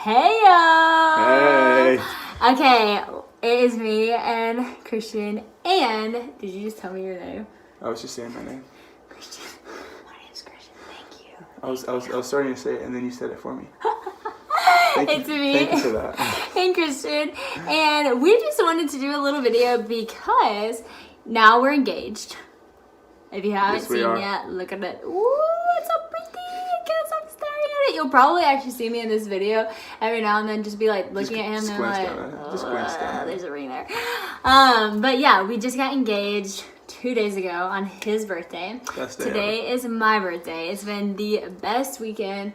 Heyo! Hey! Okay, it is me and Christian. And did you just tell me your name? I was just saying my name. Christian. My name's Christian. Thank you. I was starting to say it, and then you said it for me. It's me. Thank you for that. And Christian. And we just wanted to do a little video because now we're engaged. If you haven't Yes, we seen are. yet, look at it. Ooh, it's so pretty. Because I'm staring at it. You'll probably actually see me in this video every now and then, just be like looking at him and squinch like, down it. Just squinch down it. there's a ring there. But yeah, we just got engaged 2 days ago on his birthday. Best day Today is my birthday. It's been the best weekend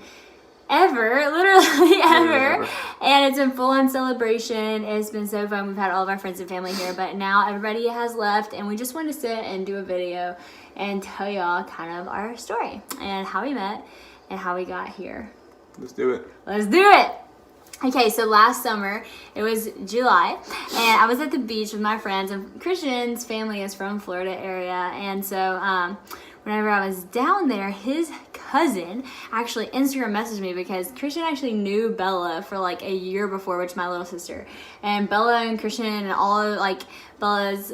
ever, literally ever. And it's been full-on celebration. It's been so fun. We've had all of our friends and family here, but now everybody has left, and we just want to sit and do a video and tell y'all kind of our story and how we met and how we got here. Let's do it. Let's do it. Okay, so last summer, it was July, and I was at the beach with my friends, and Christian's family is from Florida area, and so whenever I was down there, his cousin actually Instagram messaged me because Christian actually knew Bella for like a year before, which is my little sister, and Bella and Christian and all of like Bella's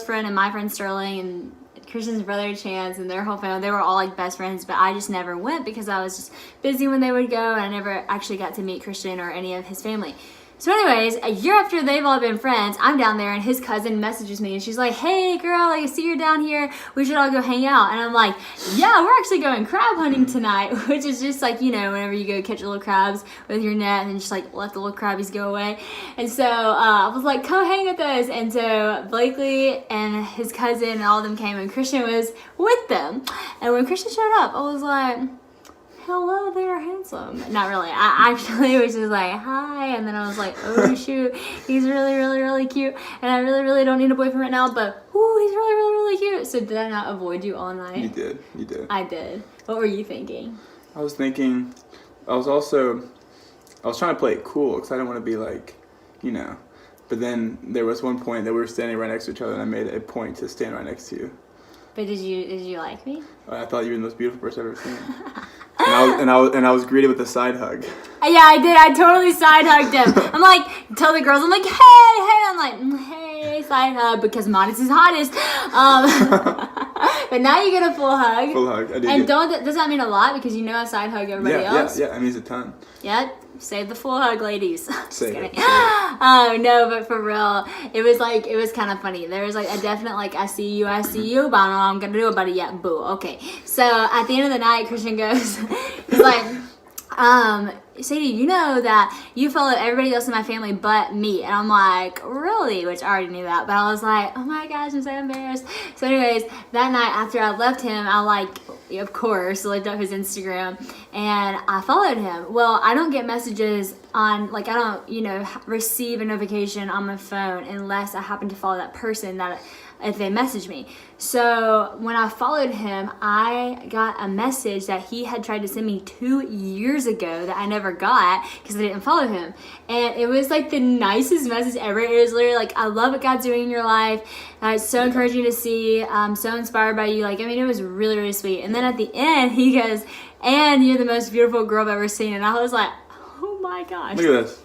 friend and my friend Sterling and Christian's brother Chance and their whole family, they were all like best friends, but I just never went because I was just busy when they would go, and I never actually got to meet Christian or any of his family. So anyways, a year after they've all been friends, I'm down there and his cousin messages me and she's like, hey girl, I see you're down here, we should all go hang out. And I'm like, yeah, we're actually going crab hunting tonight, which is just like, you know, whenever you go catch little crabs with your net and then just like let the little crabbies go away. And so I was like, come hang with us. And so Blakely and his cousin and all of them came, and Christian was with them. And when Christian showed up, I was like, hello there, handsome. Not really. I actually was just like, hi. And then I was like, oh, shoot. He's really, really, really cute. And I really, really don't need a boyfriend right now. But, ooh, he's really, really, really cute. So did I not avoid you all night? You did. You did. I did. What were you thinking? I was thinking, I was trying to play it cool because I didn't want to be like, you know. But then there was one point that we were standing right next to each other, and I made it a point to stand right next to you. But did you like me? I thought you were the most beautiful person I've ever seen. And I was greeted with a side hug. Yeah, I did. I totally side hugged him. I'm like, tell the girls, I'm like, hey. I'm like, hey, side hug, because modest is hottest. But now you get a full hug. Full hug. I did. And does that mean a lot? Because you know I side hug everybody else. Yeah, it means a ton. Yeah, save the full hug, ladies. Just Save kidding. it. Oh no, but for real, it was kind of funny. There was like a definite like, I see you, but I don't know what I'm gonna do about it yet. Boo. Okay. So at the end of the night, Christian goes, he's like, Sadie, you know that you followed everybody else in my family but me. And I'm like, really? Which I already knew that. But I was like, oh my gosh, I'm so embarrassed. So anyways, that night after I left him, I like, of course, looked up his Instagram and I followed him. Well, I don't get messages on, like, I don't, you know, receive a notification on my phone unless I happen to follow that person that if they message me. So when I followed him, I got a message that he had tried to send me 2 years ago that I never got because I didn't follow him. And it was like the nicest message ever. It was literally like, I love what God's doing in your life. It's so encouraging to see. I'm so inspired by you. Like, I mean, it was really, really sweet. And then at the end, he goes, and you're the most beautiful girl I've ever seen. And I was like, oh my gosh. Look at this.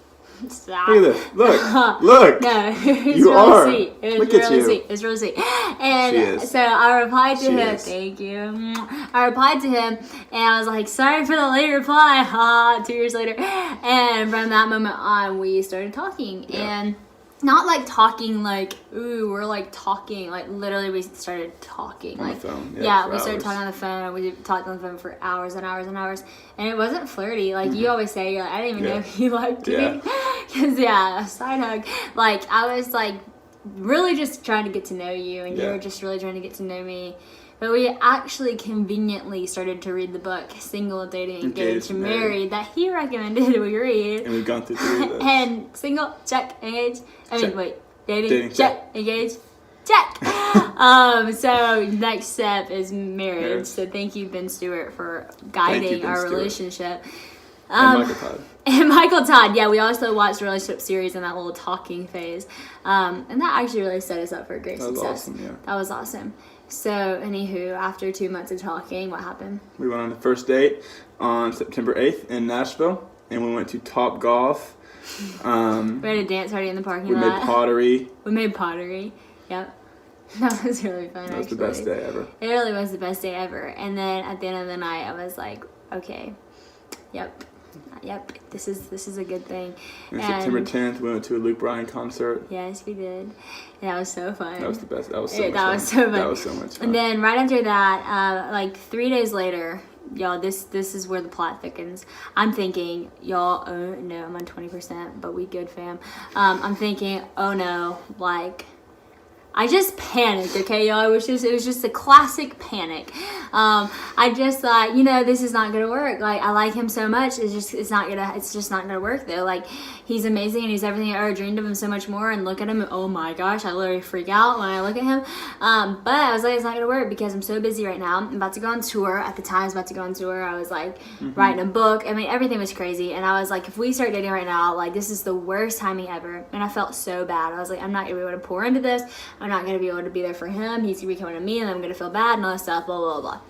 Stop. Look at this. Look. No, it's You really are. sweet. It was Look really at you. sweet. It's really sweet. And She is. so I replied to She him. is. Thank you. I replied to him and I was like, sorry for the late reply. 2 years later. And from that moment on, we started talking. Yeah. And not like talking like, ooh, we're like talking. Like literally we started talking. On like, the phone. Yeah, for we started hours. talking on the phone. And we talked on the phone for hours and hours and hours. And it wasn't flirty. Like you always say, you're like, I didn't even know if you liked me. Because, a side hug. Like, I was, like, really just trying to get to know you, and you were just really trying to get to know me. But we actually conveniently started to read the book, Single, Dating, Engaged, and Married, that he recommended we read. And we've gone through 3 of those. And single, check, engaged. Dating, check, engaged, check. So next step is marriage. So thank you, Ben Stewart, for guiding our relationship. And Michael Todd. And Michael Todd, yeah, we also watched a relationship series in that little talking phase. And that actually really set us up for great success. That was awesome, yeah. That was awesome. So, anywho, after 2 months of talking, what happened? We went on the first date on September 8th in Nashville. and we went to Top Golf. We had a dance party in the parking We lot. made pottery. We made pottery. Yep. That was really fun. That was the best day ever. It really was the best day ever. And then at the end of the night, I was like, okay, yep, this is a good thing. And September 10th, we went to a Luke Bryan concert. Yes, we did. And that was so fun. That was the best. That was so much That fun. was so fun. That was so much fun. And then right after that, like 3 days later, y'all, this is where the plot thickens. I'm thinking, y'all, oh no, I'm on 20%, but we good, fam. I'm thinking, oh no, like, I just panicked, okay, y'all. It was just a classic panic. I just thought, this is not gonna work. Like, I like him so much. It's just not gonna work though. Like, he's amazing and he's everything I ever dreamed of, him so much more. And look at him, and oh my gosh, I literally freak out when I look at him. But I was like, it's not gonna work because I'm so busy right now. I'm about to go on tour. At the time I was about to go on tour, I was like writing a book. I mean, everything was crazy. And I was like, if we start dating right now, like, this is the worst timing ever. And I felt so bad. I was like, I'm not gonna be able to pour into this. I'm not going to be able to be there for him. He's going to be coming to me and I'm going to feel bad and all that stuff, blah, blah, blah.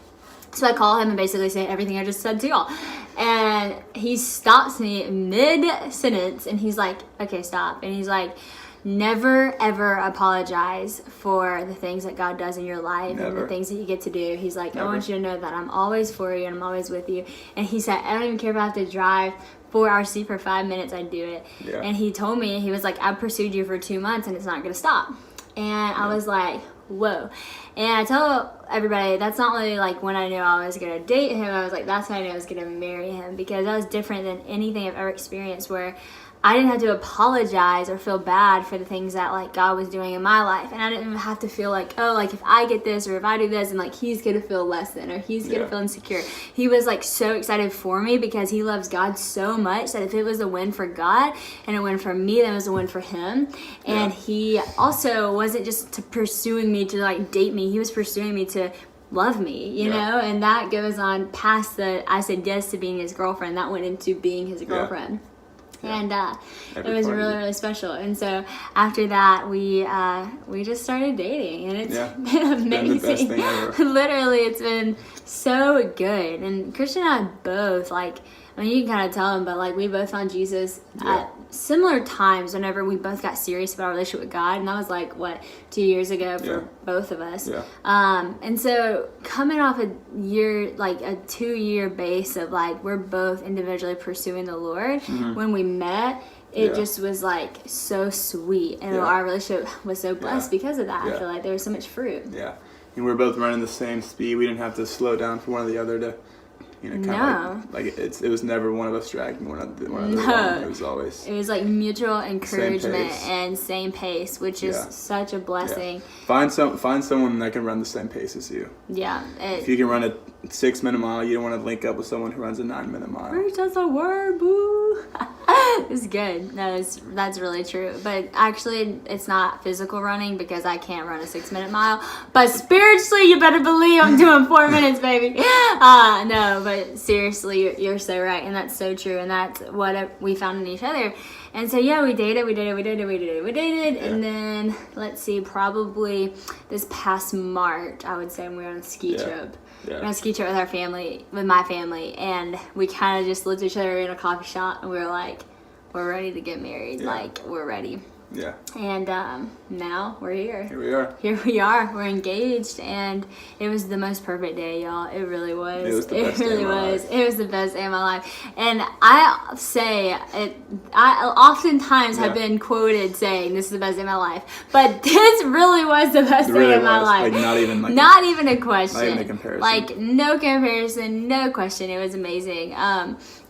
So I call him and basically say everything I just said to y'all. And he stops me mid-sentence and he's like, okay, stop. And he's like, never, ever apologize for the things that God does in your life and the things that you get to do. He's like, I want you to know that I'm always for you and I'm always with you. And he said, I don't even care if I have to drive 4 hours sleep for 5 minutes, I'd do it. Yeah. And he told me, he was like, I've pursued you for 2 months and it's not going to stop. And I was like, whoa. And I tell everybody, that's not really like when I knew I was going to date him. I was like, that's when I knew I was going to marry him, because that was different than anything I've ever experienced, where I didn't have to apologize or feel bad for the things that like God was doing in my life. And I didn't even have to feel like, oh, like if I get this or if I do this, and like he's going to feel less than or he's going to feel insecure. He was like so excited for me because he loves God so much that if it was a win for God and a win for me, then it was a win for him. And he also wasn't just pursuing me to like date me. He was pursuing me to love me, you know, and that goes on past the I said yes to being his girlfriend. That went into being his girlfriend. And it was really, really special. And so after that, we just started dating, and it's been amazing. It's been the best thing ever. Literally, it's been so good. And Christian and I both, like, I mean, you can kind of tell him, but like we both found Jesus at similar times whenever we both got serious about our relationship with God. And that was like, 2 years ago for both of us. Yeah. And so coming off a 2-year base of like, we're both individually pursuing the Lord, when we met, it just was like so sweet. And our relationship was so blessed because of that. I feel like there was so much fruit. Yeah. And we're both running the same speed. We didn't have to slow down for one or the other to, kind of like it was never one of us dragging one of the other. It was always. It was like mutual encouragement and same pace, which is such a blessing. Yeah. Find someone that can run the same pace as you. Yeah. If you can run a 6-minute mile, you don't want to link up with someone who runs a 9-minute mile. Preach us a word, boo. It's good. No, that's really true. But actually, it's not physical running because I can't run a 6-minute mile. But spiritually, you better believe I'm doing 4 minutes, baby. No, but seriously, you're so right, and that's so true, and that's what we found in each other. And so we dated, and then let's see, probably this past March, I would say, when we were on a ski trip. Yeah. We were on a ski trip with my family, and we kind of just looked at each other in a coffee shop, and we were like, we're ready to get married. Like, we're ready. Yeah. And now we're here. Here we are. We're engaged, and it was the most perfect day, y'all. It really was. It was the best day of my life. It was the best day of my life. And I say it. I oftentimes have been quoted saying this is the best day of my life, but this really was the best day of my life. Like, not even a question. Not even a comparison. Like, no comparison, no question. It was amazing.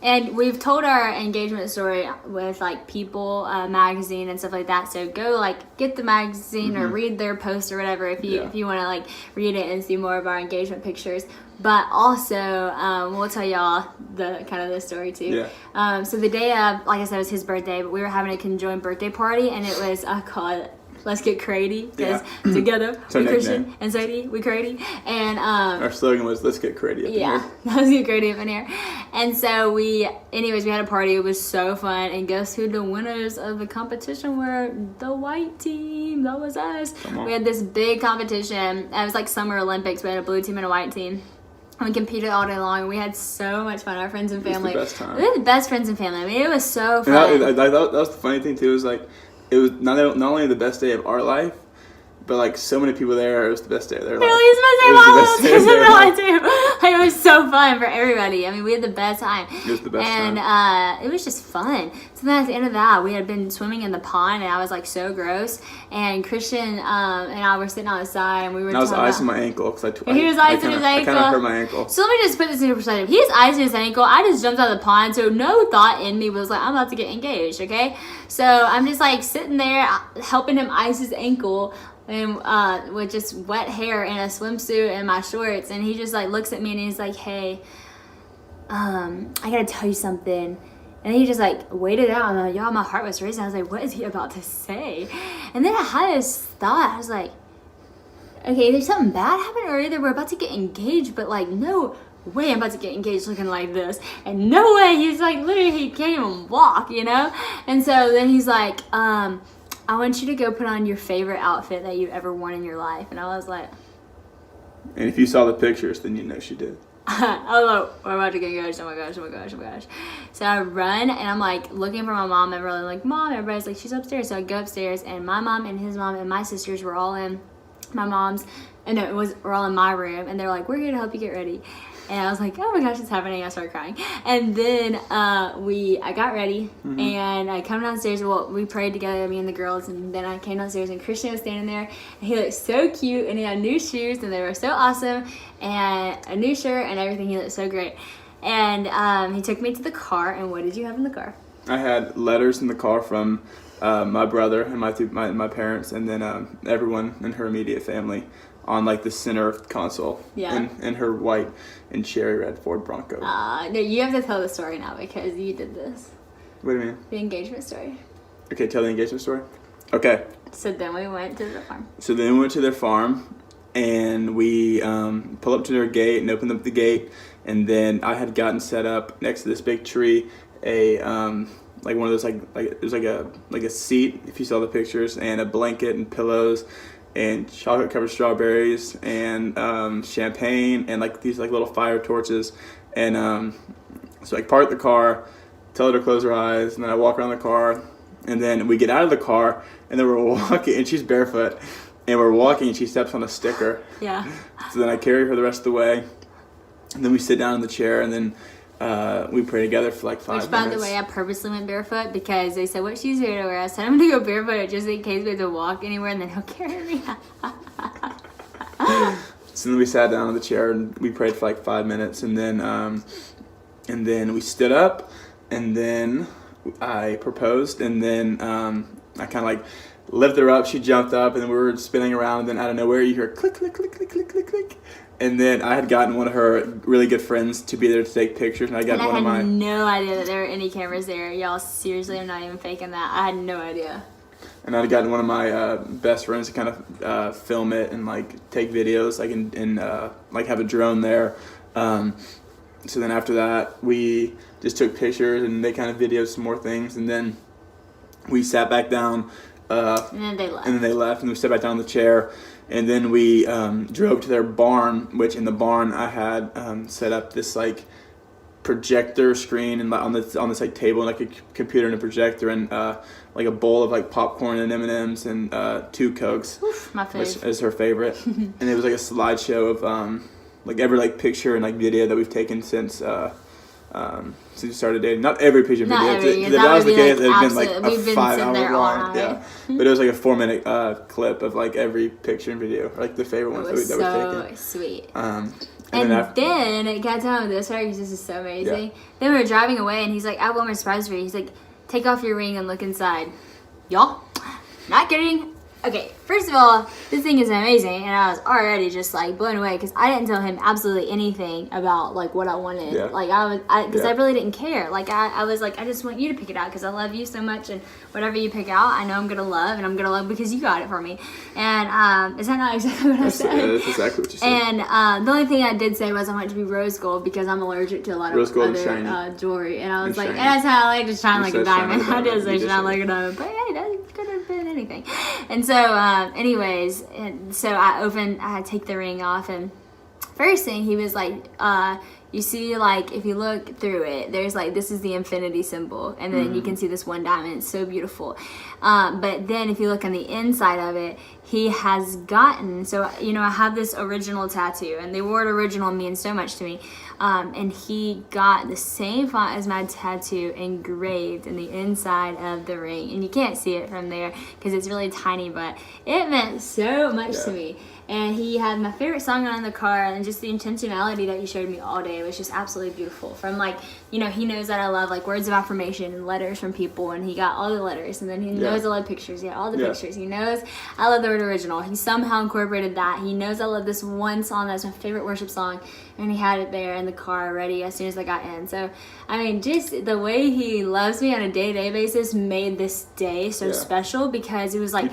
And we've told our engagement story with like People magazine and stuff like that. So go like get the magazine or read their post or whatever if you want to like read it and see more of our engagement pictures. But also we'll tell y'all the kind of the story too. Yeah. So the day of, like I said, it was his birthday, but we were having a conjoined birthday party, and it was called Let's Get Crazy, because together we Christian and Sadie, we crazy. And our slogan was Let's Get Crazy up in here. Let's get crazy up in here. And so we had a party. It was so fun. And guess who the winners of the competition were? The white team. That was us. We had this big competition. It was like Summer Olympics. We had a blue team and a white team. And we competed all day long. We had so much fun. Our friends and family. It was the best time. We had the best friends and family. I mean, it was so And fun. that was the funny thing too. Is like it was not only the best day of our life, but like so many people there. It was the best day of their life. Really, it's my It was the best day of their life. too. Like, it was so fun for everybody. I mean, we had the best time. It was the best and, time. it was just fun. So then at the end of that, we had been swimming in the pond, and I was like so gross. And Christian and I were sitting on the side, and we were. And I was talking icing about, my ankle because he was icing his I ankle. kind of hurt my ankle. So let me just put this into perspective. He was icing his ankle. I just jumped out of the pond, so no thought in me was like, I'm about to get engaged, okay? So I'm just like sitting there helping him ice his ankle, and with just wet hair and a swimsuit and my shorts, and he just like looks at me and he's like, hey, I gotta tell you something. And he just like waited out, and like, y'all, my heart was racing. I was like, what is he about to say? And then I had this thought. I was like, okay, either something bad happened, or either we're about to get engaged, but like, no way I'm about to get engaged looking like this. And no way, he's like, literally, he can't even walk, you know? And so then he's like, I want you to go put on your favorite outfit that you've ever worn in your life. And I was like, And if you saw the pictures, then you know she did. I was like, we're about to get engaged. Oh my gosh, oh my gosh, oh my gosh. So I run, and I'm like looking for my mom, and really like, Mom, everybody's like, she's upstairs. So I go upstairs, and my mom and his mom and my sisters were all in my mom's, and we're all in my room, and they're like, we're here to help you get ready. And I was like, oh my gosh, it's happening. I started crying. And then I got ready, and I come downstairs. Well, we prayed together, me and the girls, and then I came downstairs, and Christian was standing there, and he looked so cute, and he had new shoes, and they were so awesome, and a new shirt and everything. He looked so great. And he took me to the car, and what did you have in the car? I had letters in the car from my brother and my parents, and then everyone in her immediate family on like the center console. Yeah. In her white and cherry red Ford Bronco. No, you have to tell the story now because you did this. What do you mean? The engagement story. Okay, tell the engagement story. Okay. So then we went to the farm. So then we went to their farm, and we pulled up to their gate and opened up the gate, and then I had gotten set up next to this big tree, like one of those like it was like a seat if you saw the pictures, and a blanket and pillows, and chocolate covered strawberries and champagne and like these like little fire torches, and so I park the car, tell her to close her eyes, and then I walk around the car, and then we get out of the car, and then we're walking, and she's barefoot, and we're walking, and she steps on a sticker. Yeah. So then I carry her the rest of the way, and then we sit down in the chair, and then we pray together for like 5 minutes. Which, by the way, I purposely went barefoot because they said, what shoes are you to wear? I said, I'm going to go barefoot just in case we have to walk anywhere, and then he'll carry me. So then we sat down in the chair, and we prayed for like 5 minutes, and then we stood up, and then I proposed, and then I kind of like lifted her up, she jumped up, and then we were spinning around, and then out of nowhere you hear click, click, click, click, click, click, click. And then I had gotten one of her really good friends to be there to take pictures, and I got one of my... I had no idea that there were any cameras there. Y'all, seriously, I'm not even faking that. I had no idea. And I'd gotten one of my best friends to kind of film it and like take videos, like and like have a drone there. So then after that, we just took pictures, and they kind of videoed some more things, and then we sat back down. And then they left. And we sat back down in the chair, and then we drove to their barn, which in the barn I had set up this like projector screen and on this like table, and like a computer and a projector, and like a bowl of like popcorn and M&Ms and 2 Cokes. Oof, my favorite. Which is her favorite. And it was like a slideshow of like every like picture and like video that we've taken since we started dating. Not every picture Not video. every, If that was the case, it had been like we've a been 5-hour sitting there all long. night. Yeah. But it was like a 4-minute clip of like every picture and video, or like the favorite ones that we've taken. Sweet. And then it got down to this part because this is so amazing. Yeah. Then we were driving away, and he's like, I have one more surprise for you. He's like, take off your ring and look inside. Y'all, not kidding. Okay, first of all, this thing is amazing, and I was already just like blown away because I didn't tell him absolutely anything about like what I wanted. Yeah. Like because I really didn't care. Like I was like, I just want you to pick it out because I love you so much, and whatever you pick out, I know I'm gonna love, and I'm gonna love because you got it for me. And is that not exactly what I said? Yeah, that's exactly what you said. And the only thing I did say was I want it to be rose gold because I'm allergic to a lot Rose of gold other jewelry, and I was like, shiny. and I said I like to shine You like said a diamond. shine like a I did diamond. say You did shine say like a diamond, but hey, that could have been anything. And so, anyways, and so I take the ring off, and first thing he was like, you see, like, if you look through it, there's like, this is the infinity symbol, and then you can see this one diamond. It's so beautiful. But then if you look on the inside of it, he has gotten, so, you know, I have this original tattoo, and the word original means so much to me. And he got the same font as my tattoo engraved in the inside of the ring. And you can't see it from there because it's really tiny, but it meant so much to me. And he had my favorite song on in the car, and just the intentionality that he showed me all day was just absolutely beautiful. From like, you know, he knows that I love like words of affirmation and letters from people, and he got all the letters. And then he knows I love pictures. He got all the pictures. He knows I love the word original. He somehow incorporated that. He knows I love this one song that's my favorite worship song, and he had it there in the car ready as soon as I got in. So, I mean, just the way he loves me on a day-to-day basis made this day so special, because it was like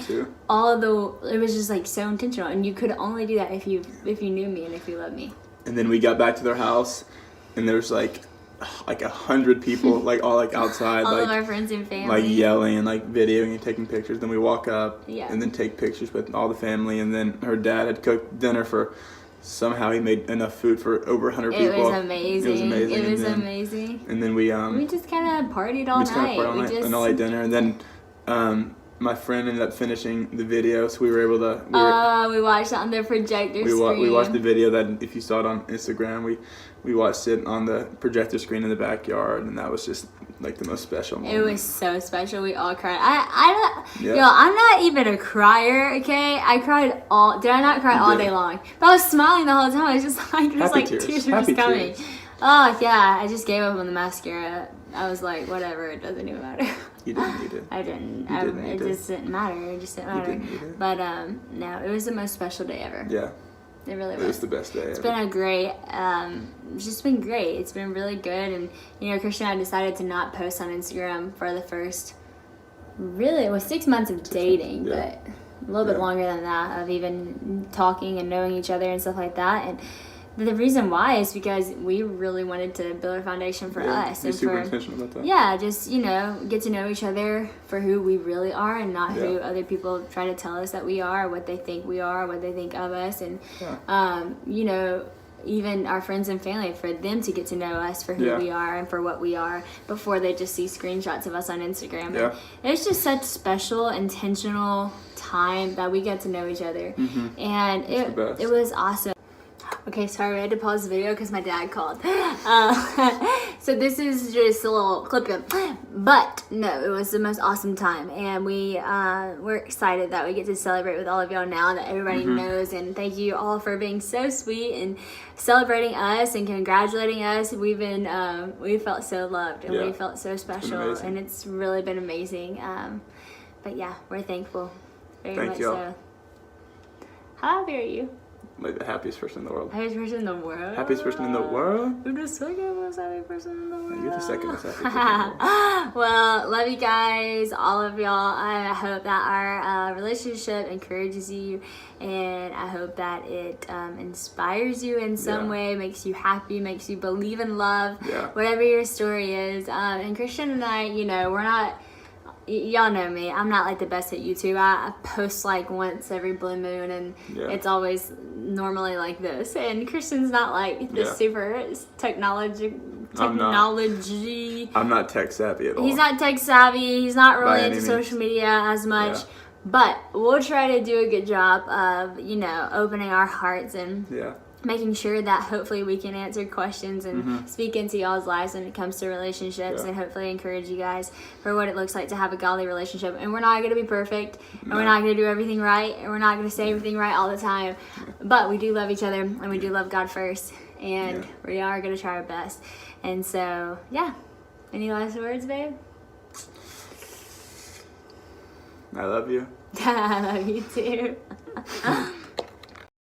all of the, it was just like so intentional, and you could only do that if you knew me and if you loved me. And then we got back to their house, and there was like 100 people, like all like outside, all like of our friends and family, like yelling and like videoing and taking pictures. Then we walk up and then take pictures with all the family. And then her dad had cooked dinner for. Somehow he made enough food for over 100 people. It was amazing. It was and then, amazing. And then we just kind of partied all night. An all night dinner, and then my friend ended up finishing the video, so we were able to. We watched it on the projector screen. We watched the video that, if you saw it on Instagram, we watched it on the projector screen in the backyard, and that was just like the most special moment. It was so special. We all cried. Yo, I'm not even a crier, okay? I cried did I not cry all day long? But I was smiling the whole time. I was just like, tears were just coming. Oh, yeah. I just gave up on the mascara. I was like, whatever. It doesn't even matter. You didn't need it. I didn't. It just didn't matter. It just didn't matter. You didn't need it. But, no, it was the most special day ever. Yeah. It really was. It was the best day It's been a great, it's just been great. It's been really good. And, you know, Christian and I decided to not post on Instagram for the first, really, it was 6 months of dating, but a little bit longer than that, of even talking and knowing each other and stuff like that. And the reason why is because we really wanted to build a foundation for us. Be and super for, intentional about that. Yeah, just, you know, get to know each other for who we really are, and not who other people try to tell us that we are, what they think we are, what they think of us. And, you know, even our friends and family, for them to get to know us for who we are and for what we are before they just see screenshots of us on Instagram. And it's just such special, intentional time that we get to know each other. And it was awesome. Okay, sorry, I had to pause the video because my dad called. So this is just a little clip. But no, it was the most awesome time, and we're excited that we get to celebrate with all of y'all now that everybody knows. And thank you all for being so sweet and celebrating us and congratulating us. We felt so loved, and we felt so special, and it's really been amazing. But yeah, we're thankful, very much so. How happy are you? Like the happiest person in the world. Happiest person in the world? Happiest person in the world? I'm the second most happy person in the world. You're the second most happy person in the world. Well, love you guys, all of y'all. I hope that our relationship encourages you, and I hope that it inspires you in some way, makes you happy, makes you believe in love, whatever your story is. And Christian and I, you know, we're not... Y'all know me. I'm not like the best at YouTube. I post like once every blue moon, and it's always normally like this. And Christian's not like the super technology. I'm not tech savvy at all. He's not tech savvy. He's not really into social media as much. But we'll try to do a good job of, you know, opening our hearts and making sure that hopefully we can answer questions and speak into y'all's lives when it comes to relationships, and hopefully encourage you guys for what it looks like to have a godly relationship. And we're not going to be perfect, and we're not going to do everything right, and we're not going to say everything right all the time, but we do love each other, and we do love God first, and we are going to try our best. And so, any last words, babe? I love you. I love you too.